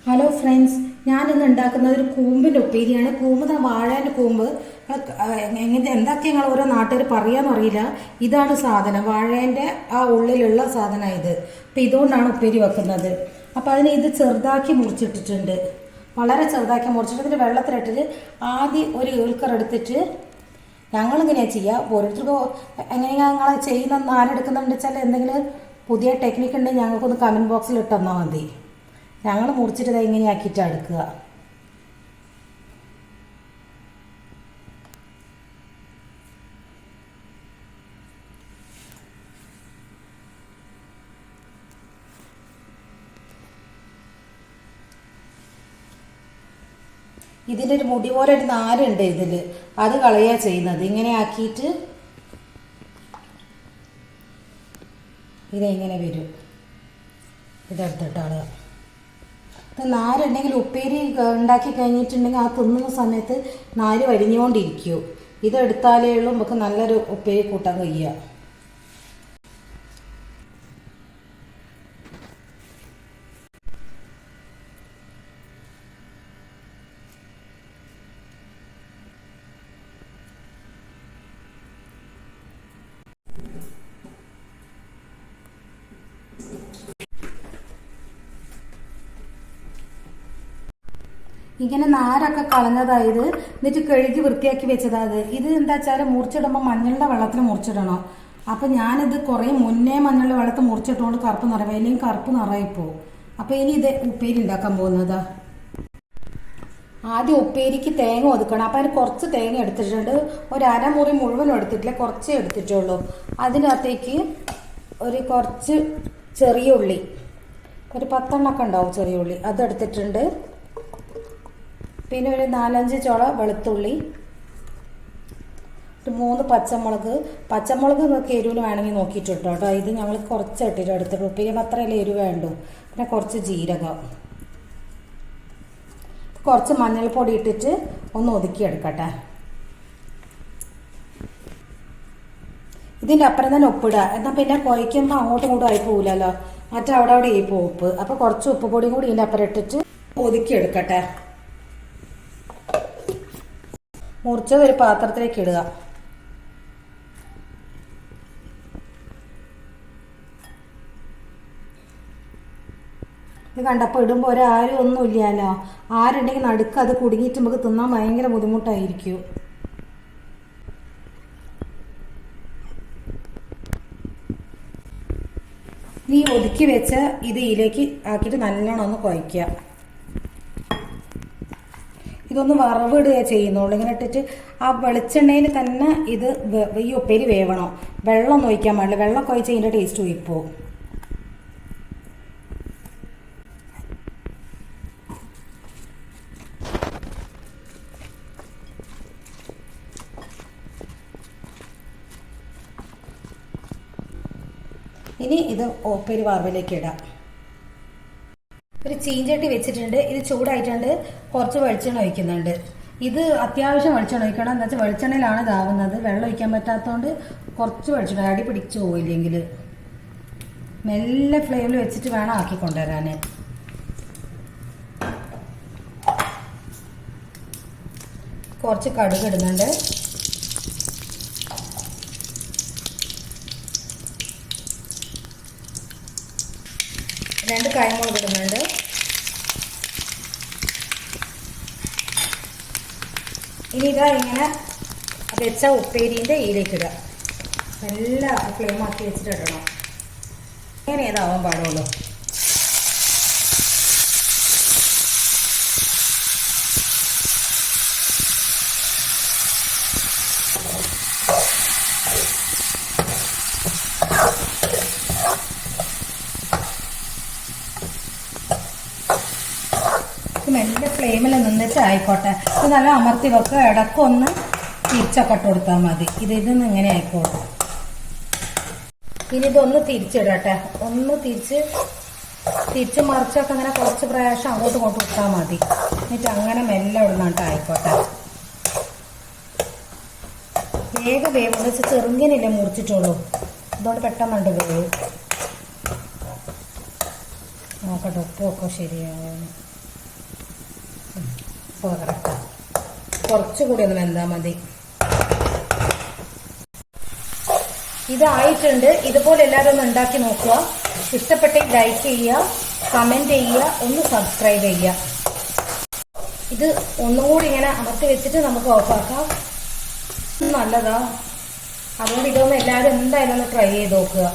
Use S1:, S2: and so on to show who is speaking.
S1: Hello friends, ഞാനിന്ന് ഉണ്ടാക്കുന്നത് ഒരു കൂമ്പിൻ്റെ ഉപ്പേരിയാണ്. കൂമ്പ് വാഴേൻ്റെ കൂമ്പ്. എങ്ങനെ എന്തൊക്കെ ഞങ്ങൾ ഓരോ നാട്ടുകാർ പറയാമെന്നറിയില്ല. ഇതാണ് സാധനം, വാഴേൻ്റെ ആ ഉള്ളിലുള്ള സാധനം ഇത്. അപ്പം ഇതുകൊണ്ടാണ് ഉപ്പേരി വെക്കുന്നത്. അപ്പം അതിന് ഇത് ചെറുതാക്കി മുറിച്ചിട്ടിട്ടുണ്ട്, വളരെ ചെറുതാക്കി മുറിച്ചിട്ട് ഇതിൻ്റെ വെള്ളത്തിലിട്ടിട്ട് ആദ്യം ഒരു ഏൽക്കർ എടുത്തിട്ട് ഞങ്ങളിങ്ങനെയാണ് ചെയ്യുക. ഓരോരുത്തർക്കും എങ്ങനെയാണ് ഞങ്ങൾ ചെയ്യുന്ന ആരെടുക്കുന്നുണ്ട് വെച്ചാൽ എന്തെങ്കിലും പുതിയ ടെക്നിക്ക് ഉണ്ടെങ്കിൽ ഞങ്ങൾക്കൊന്ന് കമൻറ്റ് ബോക്സിൽ ഇട്ട് തന്നാൽ മതി. ഞങ്ങൾ മുറിച്ചിട്ട് ഇത് ഇങ്ങനെയാക്കിയിട്ടാണ് എടുക്കുക. ഇതിൻ്റെ ഒരു മുടി പോലെ ഒരു നാരുണ്ട് ഇതിൽ, അത് കളയുക ചെയ്യുന്നത്. ഇങ്ങനെ ആക്കിയിട്ട് ഇതെങ്ങനെ വരും, ഇതെടുത്തിട്ടാളുക. നാരുണ്ടെങ്കിൽ ഉപ്പേരി ഉണ്ടാക്കി കഴിഞ്ഞിട്ടുണ്ടെങ്കിൽ ആ തിന്നുന്ന സമയത്ത് നാര് വരിഞ്ഞുകൊണ്ടിരിക്കും. ഇതെടുത്താലേ ഉള്ളൂ നമുക്ക് നല്ലൊരു ഉപ്പേരി കൂട്ടാൻ കഴിയുക. ഇങ്ങനെ നാരൊക്കെ കളഞ്ഞതായത്, എന്നിട്ട് കഴുകി വൃത്തിയാക്കി വെച്ചതായത്. ഇത് എന്താ വെച്ചാൽ മുറിച്ചിടുമ്പോൾ മഞ്ഞളുടെ വെള്ളത്തിൽ മുറിച്ചിടണം. അപ്പം ഞാനിത് കുറേ മുന്നേ മഞ്ഞളുടെ വെള്ളത്തിൽ മുറിച്ചിട്ടുകൊണ്ട് കറുപ്പ് നിറയും, അല്ലെങ്കിൽ കറുപ്പ് നിറയിപ്പോൾ. അപ്പോൾ ഇനി ഇത് ഉപ്പേരി ഉണ്ടാക്കാൻ പോകുന്നതാ. ആദ്യം ഉപ്പേരിക്ക് തേങ്ങ ഒതുക്കണം. അപ്പം അതിന് കുറച്ച് തേങ്ങ എടുത്തിട്ടുണ്ട്, ഒരു അരമുറി മുഴുവനും എടുത്തിട്ടില്ല, കുറച്ചേ എടുത്തിട്ടുള്ളൂ. അതിനകത്തേക്ക് കുറച്ച് ചെറിയ ഉള്ളി, ഒരു 10 എണ്ണമൊക്കെ ഉണ്ടാവും ചെറിയ ഉള്ളി, അതെടുത്തിട്ടുണ്ട്. പിന്നെ ഒരു 4-5 ചുള വെളുത്തുള്ളി, 3 പച്ചമുളക് നിങ്ങൾക്ക് എരിവിന് വേണമെങ്കിൽ നോക്കിയിട്ടോ കേട്ടോ. ഇത് ഞങ്ങൾ കുറച്ച് ഇട്ടിട്ട് എടുത്തിട്ട് ഉപ്പേരി അത്രയല്ലേ എരിവ് വേണ്ടു. പിന്നെ കുറച്ച് ജീരകം, കുറച്ച് മഞ്ഞൾപ്പൊടി ഇട്ടിട്ട് ഒന്ന് ഒതുക്കിയെടുക്കട്ടെ. ഇതിൻ്റെ അപ്പുറം തന്നെ ഉപ്പിടുക, എന്നാൽ പിന്നെ കുഴയ്ക്കുമ്പോൾ അങ്ങോട്ടും ഇങ്ങോട്ടും ആയി പോകില്ലല്ലോ, അവിടെ ആയി പോകും ഉപ്പ്. അപ്പോൾ കുറച്ച് ഉപ്പ് പൊടിയും കൂടി ഇതിൻ്റെ അപ്പുറം ഇട്ടിട്ട് ഒതുക്കിയെടുക്കട്ടെ. മുറിച്ചത് ഒരു പാത്രത്തിലേക്ക് ഇടുക. ഇത് കണ്ടപ്പോൾ ഇടുമ്പോൾ ഒരാരും ഒന്നും ഇല്ലല്ലോ. ആരുണ്ടെങ്കിൽ നടുക്ക് അത് കുടുങ്ങിയിട്ട് നമുക്ക് തിന്നാൻ ഭയങ്കര ബുദ്ധിമുട്ടായിരിക്കും. നീ ഒതുക്കി വെച്ച ഇത് ഇതിലേക്ക് ആക്കിയിട്ട് നല്ലോണം ഒന്ന് കുഴയ്ക്കുക. ഇതൊന്ന് വറവിടുക ചെയ്യുന്നുള്ളൂ. ഇങ്ങനെ ഇട്ടിട്ട് ആ വെളിച്ചെണ്ണയിൽ തന്നെ ഇത് ഈ ഉപ്പേരി വേവണം. വെള്ളം ഒന്നും ഒഴിക്കാൻ പാടില്ല, വെള്ളം ഒഴിച്ച് ഇതിൻ്റെ ടേസ്റ്റ് പോയിപ്പോവും. ഇനി ഇത് ഉപ്പേരി വറവിലേക്ക് ഇടാം. ഒരു ചീഞ്ചട്ടി വെച്ചിട്ടുണ്ട്, ഇത് ചൂടായിട്ടുണ്ട്. കുറച്ച് വെളിച്ചെണ്ണ ഒഴിക്കുന്നുണ്ട്. ഇത് അത്യാവശ്യം വെളിച്ചെണ്ണ ഒഴിക്കണം, എന്താ വെച്ചാൽ വെളിച്ചെണ്ണയിലാണ് ഇതാവുന്നത്. വെള്ളം ഒഴിക്കാൻ പറ്റാത്തതുകൊണ്ട് കുറച്ച് വെളിച്ചെണ്ണ, അടി പിടിച്ചു പോയില്ലെങ്കിൽ. മെല്ലെ ഫ്ലെയിമിൽ വെച്ചിട്ട് വേണം ആക്കിക്കൊണ്ടുവരാൻ. കുറച്ച് കടുക് ഇടുന്നുണ്ട്, രണ്ട് കായമുളക് ഇടുന്നുണ്ട്. ഇനി ഇതാ ഇങ്ങനെ വെച്ച ഉപ്പേരീൻ്റെ ഇതിലേക്ക് ഇടുക. നല്ല ഫ്ലെയിം ആക്കി വെച്ചിട്ട് ഇടണം. ഇങ്ങനെ ഇതാവാൻ പാടുള്ളൂ. മെല്ലെ ഫ്ലെയിമിൽ നിന്നിട്ട് ആയിക്കോട്ടെ. ഇത് നല്ല അമർത്തി വെക്കുക, ഇടക്കൊന്ന് തിരിച്ചൊക്കെ ഇട്ട് കൊടുത്താൽ മതി. ഇതിന്ന് ഇങ്ങനെ ആയിക്കോട്ടെ. ഇനി ഇതൊന്ന് തിരിച്ചിടട്ടെ, ഒന്ന് തിരിച്ച് മറിച്ചൊക്കെ അങ്ങനെ കുറച്ച് പ്രാവശ്യം അങ്ങോട്ടും ഇങ്ങോട്ടും ഇട്ടാൽ മതി. എന്നിട്ട് അങ്ങനെ മെല്ലെ ഇടുന്നിട്ട് ആയിക്കോട്ടെ. വേഗം വേവെന്ന് വെച്ചാൽ ചെറുങ്ങനല്ലേ മുറിച്ചിട്ടുള്ളൂ, അതുകൊണ്ട് പെട്ടെന്നുണ്ട് വേവ്. നോക്കട്ടെ ഉപ്പൊക്കെ ശരിയാവും. അപ്പോൾ കറക്റ്റാണ്. കുറച്ചുകൂടി ഒന്ന് വെന്താൽ മതി. ഇതായിട്ടുണ്ട്. ഇതുപോലെ എല്ലാവരും ഒന്ന് ഉണ്ടാക്കി നോക്കുക. ഇഷ്ടപ്പെട്ടെങ്കിൽ ലൈക്ക് ചെയ്യുക, കമൻറ്റ് ചെയ്യുക, ഒന്ന് സബ്സ്ക്രൈബ് ചെയ്യുക. ഇത് ഒന്നുകൂടി ഇങ്ങനെ അമർത്തി വെച്ചിട്ട് നമുക്ക് ഓഫാക്കാം. നല്ലതാ. അതുകൊണ്ട് ഇതൊന്ന് എല്ലാവരും എന്തായാലും ഒന്ന് ട്രൈ ചെയ്ത് നോക്കുക.